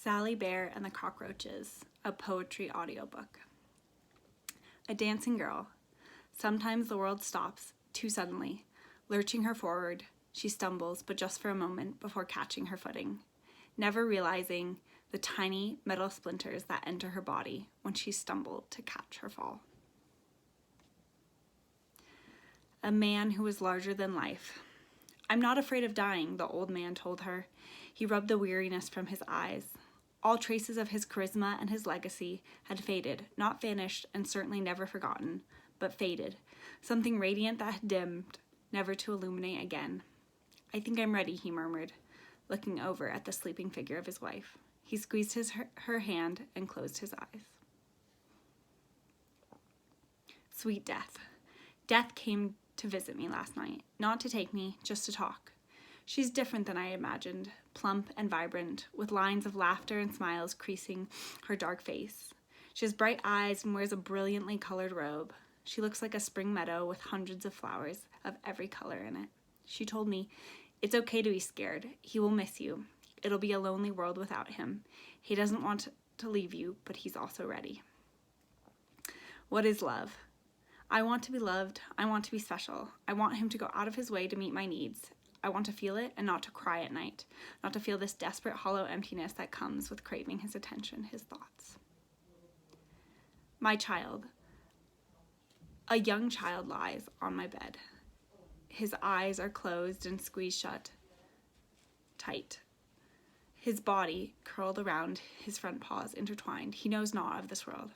Sally Bear and the Coachroaches, a poetry audiobook. A dancing girl. Sometimes the world stops, too suddenly. Lurching her forward, she stumbles, but just for a moment before catching her footing, never realizing the tiny metal splinters that enter her body when she stumbled to catch her fall. A man who was larger than life. "I'm not afraid of dying," the old man told her. He rubbed the weariness from his eyes. All traces of his charisma and his legacy had faded, not vanished and certainly never forgotten, but faded, something radiant that had dimmed, never to illuminate again. "I think I'm ready," he murmured, looking over at the sleeping figure of his wife. He squeezed her hand and closed his eyes. Sweet death. Death came to visit me last night, not to take me, just to talk. She's different than I imagined, plump and vibrant, with lines of laughter and smiles creasing her dark face. She has bright eyes and wears a brilliantly colored robe. She looks like a spring meadow with hundreds of flowers of every color in it. She told me, "It's okay to be scared. He will miss you. It'll be a lonely world without him. He doesn't want to leave you, but he's also ready." What is love? I want to be loved. I want to be special. I want him to go out of his way to meet my needs. I want to feel it and not to cry at night, not to feel this desperate hollow emptiness that comes with craving his attention, his thoughts. My child. A young child lies on my bed. His eyes are closed and squeezed shut tight. His body curled around his front paws intertwined. He knows naught of this world.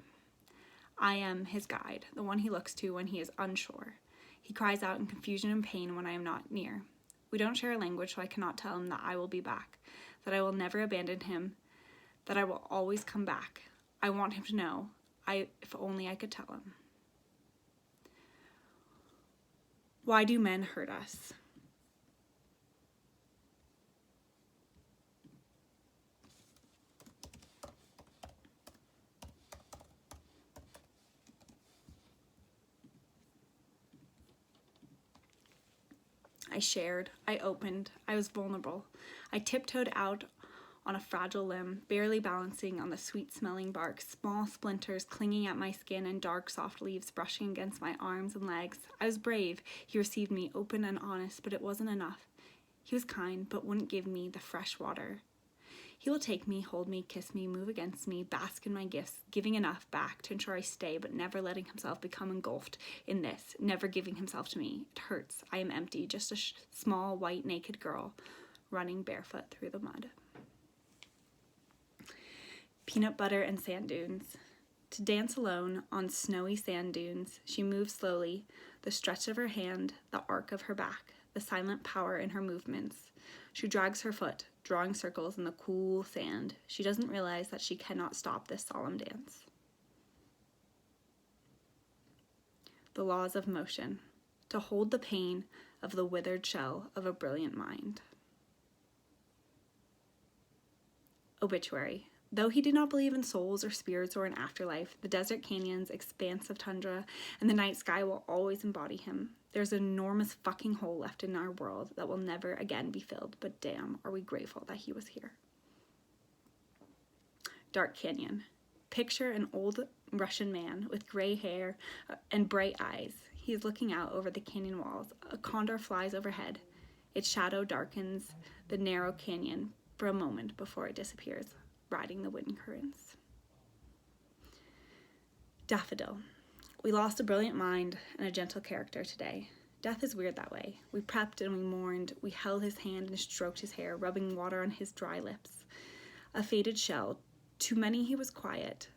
I am his guide, the one he looks to when he is unsure. He cries out in confusion and pain when I am not near. We don't share a language, so I cannot tell him that I will be back, that I will never abandon him, that I will always come back. I want him to know. If only I could tell him. Why do men hurt us? I shared, I opened, I was vulnerable. I tiptoed out on a fragile limb, barely balancing on the sweet-smelling bark, small splinters clinging at my skin and dark, soft leaves brushing against my arms and legs. I was brave. He received me, open and honest, but it wasn't enough. He was kind, but wouldn't give me the fresh water. He will take me, hold me, kiss me, move against me, bask in my gifts, giving enough back to ensure I stay, but never letting himself become engulfed in this, never giving himself to me. It hurts. I am empty, just a small, white, naked girl running barefoot through the mud. Peanut butter and sand dunes. To dance alone on snowy sand dunes, she moves slowly, the stretch of her hand, the arc of her back, the silent power in her movements. She drags her foot, drawing circles in the cool sand. She doesn't realize that she cannot stop this solemn dance. The laws of motion. To hold the pain of the withered shell of a brilliant mind. Obituary. Though he did not believe in souls or spirits or an afterlife, the desert canyons, expanse of tundra, and the night sky will always embody him. There's an enormous fucking hole left in our world that will never again be filled, but damn, are we grateful that he was here. Dark Canyon. Picture an old Russian man with gray hair and bright eyes. He is looking out over the canyon walls. A condor flies overhead. Its shadow darkens the narrow canyon for a moment before it disappears, riding the wind currents. Daffodil. We lost a brilliant mind and a gentle character today. Death is weird that way. We prepped and we mourned. We held his hand and stroked his hair, rubbing water on his dry lips. A faded shell. To many he was quiet,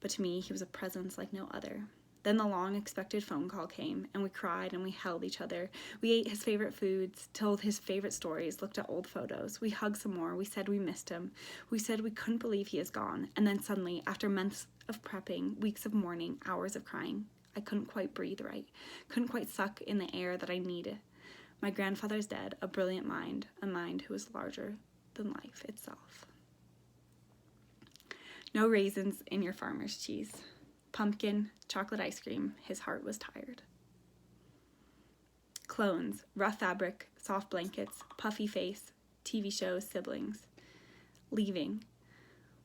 but to me he was a presence like no other. Then the long-expected phone call came, and we cried and we held each other. We ate his favorite foods, told his favorite stories, looked at old photos. We hugged some more. We said we missed him. We said we couldn't believe he is gone. And then suddenly, after months of prepping, weeks of mourning, hours of crying, I couldn't quite breathe right. Couldn't quite suck in the air that I needed. My grandfather's dead, a brilliant mind, a mind who was larger than life itself. No raisins in your farmer's cheese. Pumpkin, chocolate ice cream, his heart was tired. Clones, rough fabric, soft blankets, puffy face, TV shows, siblings. Leaving.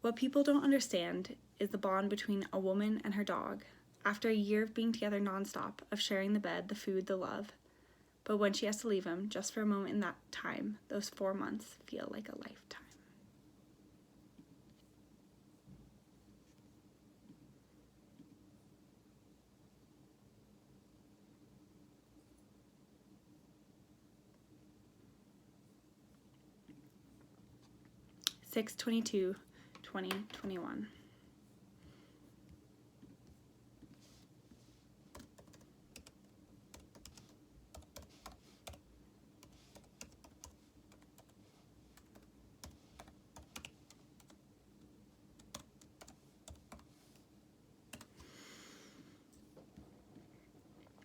What people don't understand is the bond between a woman and her dog. After a year of being together nonstop, of sharing the bed, the food, the love. But when she has to leave him, just for a moment in that time, those 4 months feel like a lifetime. (6/22/2021).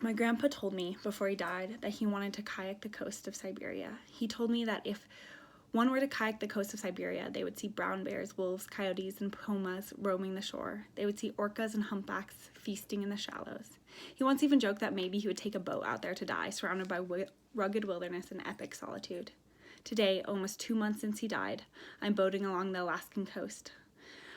My grandpa told me before he died that he wanted to kayak the coast of Siberia. He told me that if one were to kayak the coast of Siberia, they would see brown bears, wolves, coyotes, and pumas roaming the shore. They would see orcas and humpbacks feasting in the shallows. He once even joked that maybe he would take a boat out there to die, surrounded by rugged wilderness and epic solitude. Today, almost 2 months since he died, I'm boating along the Alaskan coast.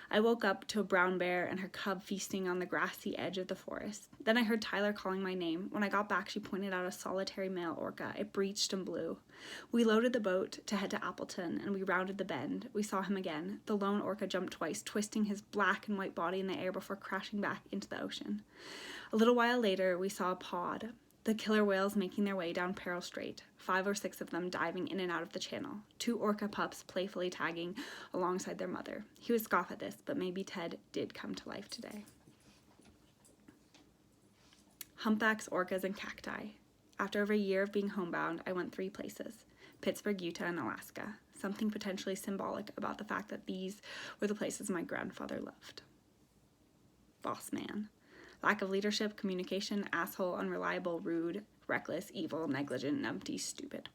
I woke up to a brown bear and her cub feasting on the grassy edge of the forest. Then I heard Tyler calling my name. When I got back, she pointed out a solitary male orca. It breached and blew. We loaded the boat to head to Appleton, and we rounded the bend. We saw him again. The lone orca jumped twice, twisting his black and white body in the air before crashing back into the ocean. A little while later, we saw a pod. The killer whales making their way down Peril Strait, 5 or 6 of them diving in and out of the channel, 2 orca pups playfully tagging alongside their mother. He would scoff at this, but maybe Ted did come to life today. Humpbacks, orcas, and cacti. After over a year of being homebound, I went 3 places: Pittsburgh, Utah, and Alaska. Something potentially symbolic about the fact that these were the places my grandfather loved. Boss man. Lack of leadership, communication, asshole, unreliable, rude, reckless, evil, negligent, numpty, stupid.